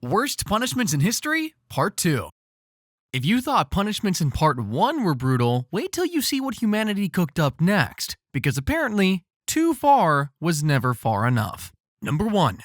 Worst Punishments in History, Part 2. If you thought punishments in Part 1 were brutal, wait till you see what humanity cooked up next, because apparently, too far was never far enough. Number 1.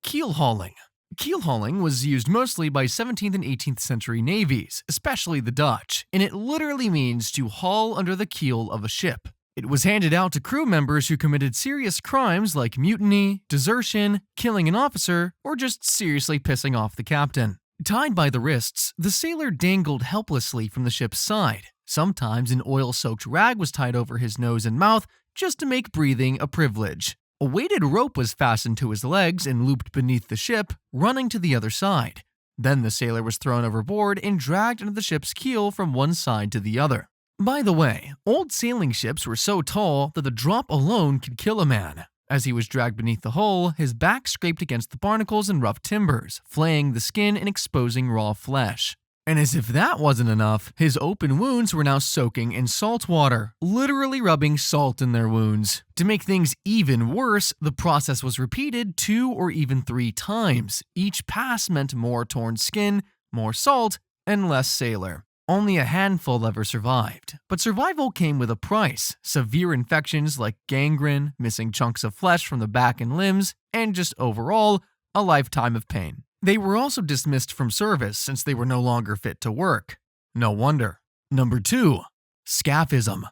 Keelhauling. Keelhauling was used mostly by 17th and 18th century navies, especially the Dutch, and it literally means to haul under the keel of a ship. It was handed out to crew members who committed serious crimes like mutiny, desertion, killing an officer, or just seriously pissing off the captain. Tied by the wrists, the sailor dangled helplessly from the ship's side. Sometimes an oil-soaked rag was tied over his nose and mouth just to make breathing a privilege. A weighted rope was fastened to his legs and looped beneath the ship, running to the other side. Then the sailor was thrown overboard and dragged under the ship's keel from one side to the other. By the way, old sailing ships were so tall that the drop alone could kill a man. As he was dragged beneath the hull, his back scraped against the barnacles and rough timbers, flaying the skin and exposing raw flesh. And as if that wasn't enough, his open wounds were now soaking in salt water, literally rubbing salt in their wounds. To make things even worse, the process was repeated 2 or even 3 times. Each pass meant more torn skin, more salt, and less sailor. Only a handful ever survived, but survival came with a price: severe infections like gangrene, missing chunks of flesh from the back and limbs, and just overall, a lifetime of pain. They were also dismissed from service since they were no longer fit to work. No wonder. Number 2. Scaphism.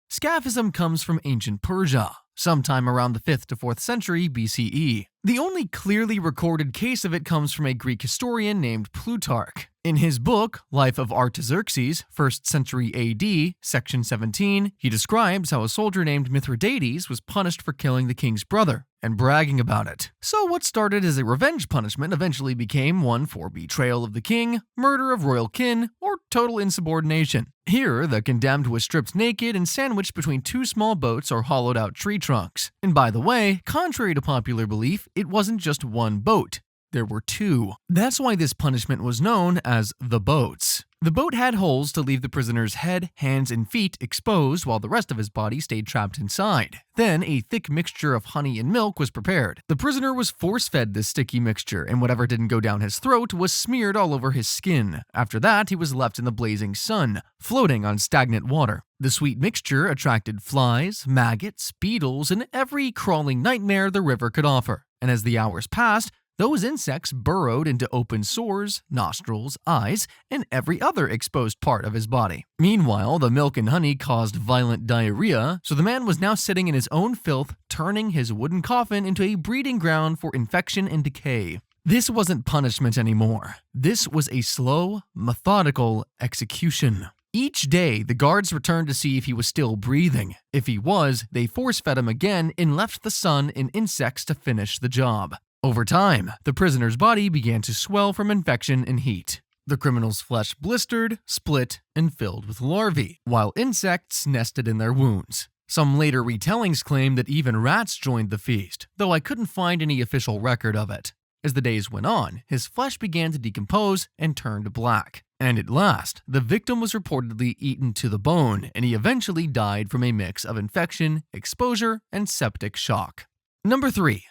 Scaphism comes from ancient Persia, sometime around the 5th to 4th century BCE. The only clearly recorded case of it comes from a Greek historian named Plutarch. In his book, Life of Artaxerxes, 1st century AD, section 17, he describes how a soldier named Mithridates was punished for killing the king's brother and bragging about it. So what started as a revenge punishment eventually became one for betrayal of the king, murder of royal kin, or total insubordination. Here, the condemned was stripped naked and sandwiched between 2 small boats or hollowed-out tree trunks. And by the way, contrary to popular belief, it wasn't just one boat. There were 2. That's why this punishment was known as the boats. The boat had holes to leave the prisoner's head, hands, and feet exposed while the rest of his body stayed trapped inside. Then a thick mixture of honey and milk was prepared. The prisoner was force-fed this sticky mixture, and whatever didn't go down his throat was smeared all over his skin. After that, he was left in the blazing sun, floating on stagnant water. The sweet mixture attracted flies, maggots, beetles, and every crawling nightmare the river could offer. And as the hours passed, those insects burrowed into open sores, nostrils, eyes, and every other exposed part of his body. Meanwhile, the milk and honey caused violent diarrhea, so the man was now sitting in his own filth, turning his wooden coffin into a breeding ground for infection and decay. This wasn't punishment anymore. This was a slow, methodical execution. Each day, the guards returned to see if he was still breathing. If he was, they force-fed him again and left the sun and insects to finish the job. Over time, the prisoner's body began to swell from infection and heat. The criminal's flesh blistered, split, and filled with larvae, while insects nested in their wounds. Some later retellings claim that even rats joined the feast, though I couldn't find any official record of it. As the days went on, his flesh began to decompose and turned black. And at last, the victim was reportedly eaten to the bone, and he eventually died from a mix of infection, exposure, and septic shock. Number 3.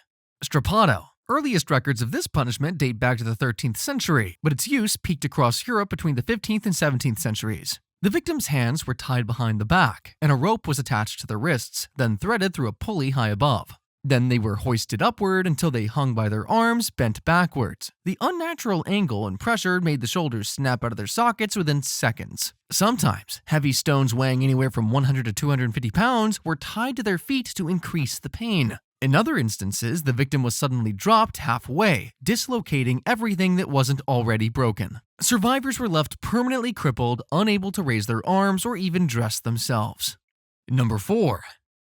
Strappado. Earliest records of this punishment date back to the 13th century, but its use peaked across Europe between the 15th and 17th centuries. The victim's hands were tied behind the back, and a rope was attached to their wrists, then threaded through a pulley high above. Then they were hoisted upward until they hung by their arms, bent backwards. The unnatural angle and pressure made the shoulders snap out of their sockets within seconds. Sometimes, heavy stones weighing anywhere from 100 to 250 pounds were tied to their feet to increase the pain. In other instances, the victim was suddenly dropped halfway, dislocating everything that wasn't already broken. Survivors were left permanently crippled, unable to raise their arms or even dress themselves. Number 4.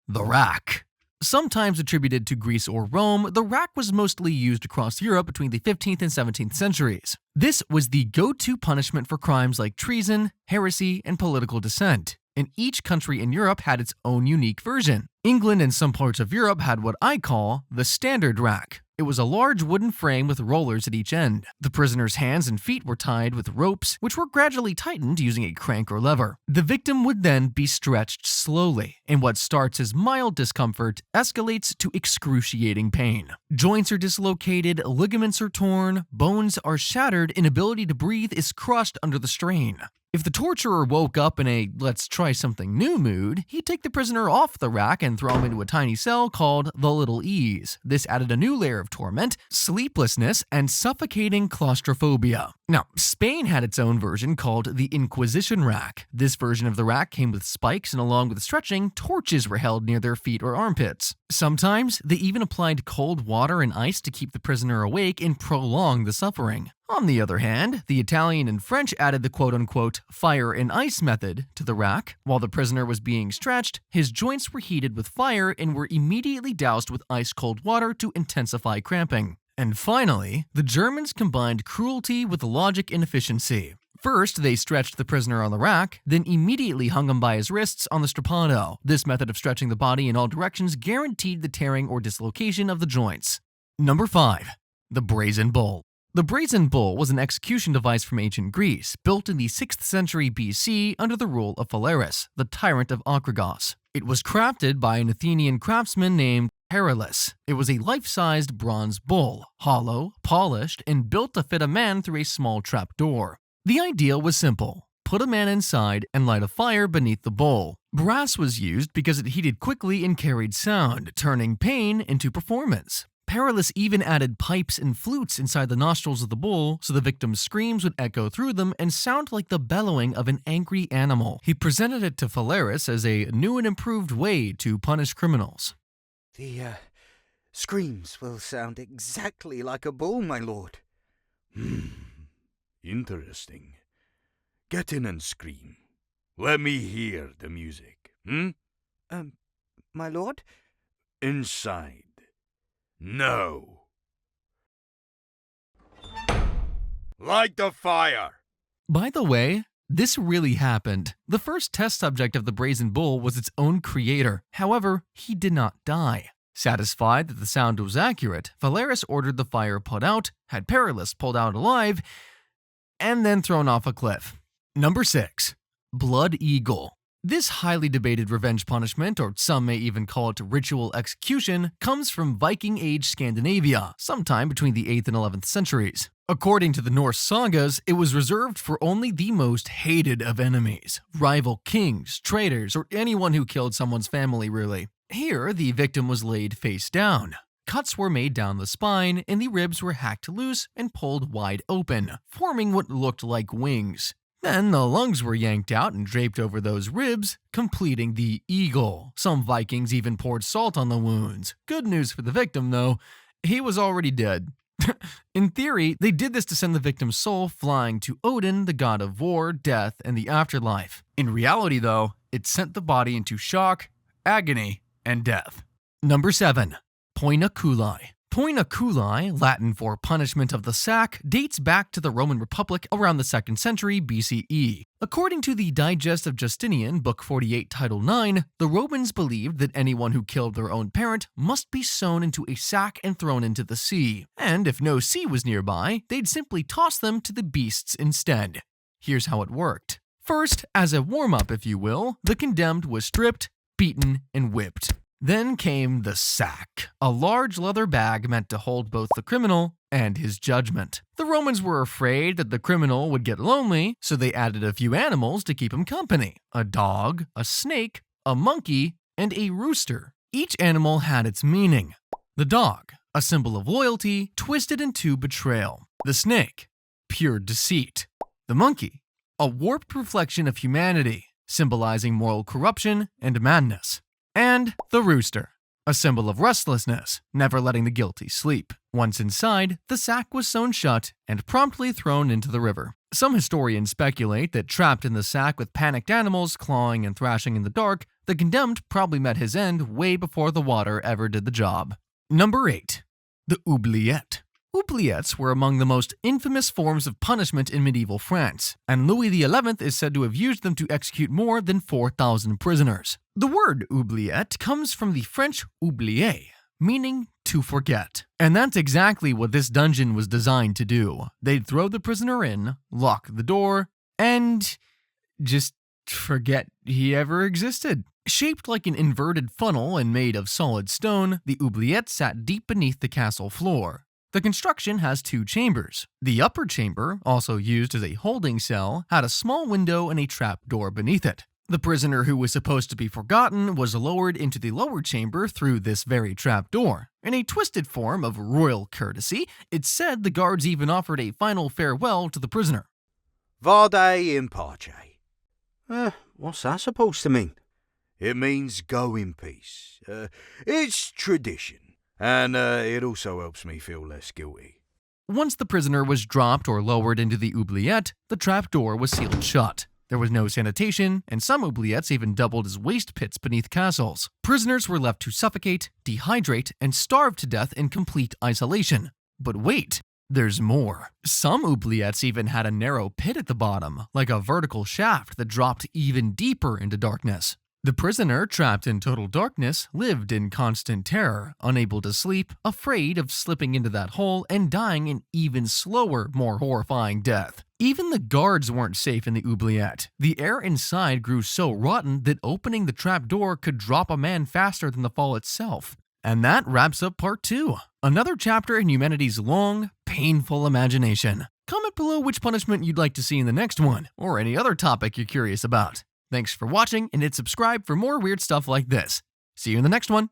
The rack. Sometimes attributed to Greece or Rome, the rack was mostly used across Europe between the 15th and 17th centuries. This was the go-to punishment for crimes like treason, heresy, and political dissent. And each country in Europe had its own unique version. England and some parts of Europe had what I call the standard rack, It was a large wooden frame with rollers at each end. The prisoner's hands and feet were tied with ropes, which were gradually tightened using a crank or lever. The victim would then be stretched slowly, and what starts as mild discomfort escalates to excruciating pain. Joints are dislocated, ligaments are torn, bones are shattered, and ability to breathe is crushed under the strain. If the torturer woke up in a let's try something new mood, he'd take the prisoner off the rack and throw him into a tiny cell called the Little Ease. This added a new layer of torment, sleeplessness, and suffocating claustrophobia. Now, Spain had its own version called the Inquisition rack. This version of the rack came with spikes, and along with stretching, torches were held near their feet or armpits. Sometimes, they even applied cold water and ice to keep the prisoner awake and prolong the suffering. On the other hand, the Italian and French added the quote-unquote fire and ice method to the rack. While the prisoner was being stretched, his joints were heated with fire and were immediately doused with ice-cold water to intensify cramping. And finally, the Germans combined cruelty with logic and efficiency. First, they stretched the prisoner on the rack, then immediately hung him by his wrists on the Strappado. This method of stretching the body in all directions guaranteed the tearing or dislocation of the joints. Number 5. The Brazen Bull. The Brazen Bull was an execution device from ancient Greece, built in the 6th century BC under the rule of Phalaris, the tyrant of Archegos. It was crafted by an Athenian craftsman named Perillus. It was a life-sized bronze bull, hollow, polished, and built to fit a man through a small trapdoor. The idea was simple. Put a man inside and light a fire beneath the bull. Brass was used because it heated quickly and carried sound, turning pain into performance. Perillus even added pipes and flutes inside the nostrils of the bull so the victim's screams would echo through them and sound like the bellowing of an angry animal. He presented it to Phalaris as a new and improved way to punish criminals. The screams will sound exactly like a bull, my lord. Interesting. Get in and scream. Let me hear the music. My lord? Inside. No. Light the fire! By the way, this really happened. The first test subject of the Brazen Bull was its own creator. However, he did not die. Satisfied that the sound was accurate, Phalaris ordered the fire put out, had Perillus pulled out alive, and then thrown off a cliff. Number 6. Blood Eagle. This highly debated revenge punishment, or some may even call it ritual execution, comes from Viking Age Scandinavia, sometime between the 8th and 11th centuries. According to the Norse sagas, it was reserved for only the most hated of enemies, rival kings, traitors, or anyone who killed someone's family, really. Here, the victim was laid face down. Cuts were made down the spine, and the ribs were hacked loose and pulled wide open, forming what looked like wings. Then the lungs were yanked out and draped over those ribs, completing the eagle. Some Vikings even poured salt on the wounds. Good news for the victim, though, he was already dead. In theory, they did this to send the victim's soul flying to Odin, the god of war, death, and the afterlife. In reality, though, it sent the body into shock, agony, and death. Number 7. Poena Cullei. Poena Cullei, Latin for punishment of the sack, dates back to the Roman Republic around the 2nd century BCE. According to the Digest of Justinian, Book 48, Title 9, the Romans believed that anyone who killed their own parent must be sewn into a sack and thrown into the sea. And if no sea was nearby, they'd simply toss them to the beasts instead. Here's how it worked. First, as a warm-up if you will, the condemned was stripped, beaten, and whipped. Then came the sack, a large leather bag meant to hold both the criminal and his judgment. The Romans were afraid that the criminal would get lonely, so they added a few animals to keep him company: a dog, a snake, a monkey, and a rooster. Each animal had its meaning. The dog, a symbol of loyalty, twisted into betrayal. The snake, pure deceit. The monkey, a warped reflection of humanity, symbolizing moral corruption and madness. And the rooster, a symbol of restlessness, never letting the guilty sleep. Once inside, the sack was sewn shut and promptly thrown into the river. Some historians speculate that trapped in the sack with panicked animals clawing and thrashing in the dark, the condemned probably met his end way before the water ever did the job. Number 8. The Oubliette. Oubliettes were among the most infamous forms of punishment in medieval France, and Louis XI is said to have used them to execute more than 4,000 prisoners. The word oubliette comes from the French oublier, meaning to forget. And that's exactly what this dungeon was designed to do. They'd throw the prisoner in, lock the door, and just forget he ever existed. Shaped like an inverted funnel and made of solid stone, the Oubliette sat deep beneath the castle floor. The construction has 2 chambers. The upper chamber, also used as a holding cell, had a small window and a trapdoor beneath it. The prisoner who was supposed to be forgotten was lowered into the lower chamber through this very trapdoor. In a twisted form of royal courtesy, it's said the guards even offered a final farewell to the prisoner. Vade in pace. What's that supposed to mean? It means go in peace. It's tradition, and it also helps me feel less guilty. Once the prisoner was dropped or lowered into the Oubliette, the trapdoor was sealed shut. There was no sanitation, and some oubliettes even doubled as waste pits beneath castles. Prisoners were left to suffocate, dehydrate, and starve to death in complete isolation. But wait, there's more. Some oubliettes even had a narrow pit at the bottom, like a vertical shaft that dropped even deeper into darkness. The prisoner, trapped in total darkness, lived in constant terror, unable to sleep, afraid of slipping into that hole and dying an even slower, more horrifying death. Even the guards weren't safe in the Oubliette. The air inside grew so rotten that opening the trapdoor could drop a man faster than the fall itself. And that wraps up part 2. Another chapter in humanity's long, painful imagination. Comment below which punishment you'd like to see in the next one, or any other topic you're curious about. Thanks for watching, and hit subscribe for more weird stuff like this. See you in the next one.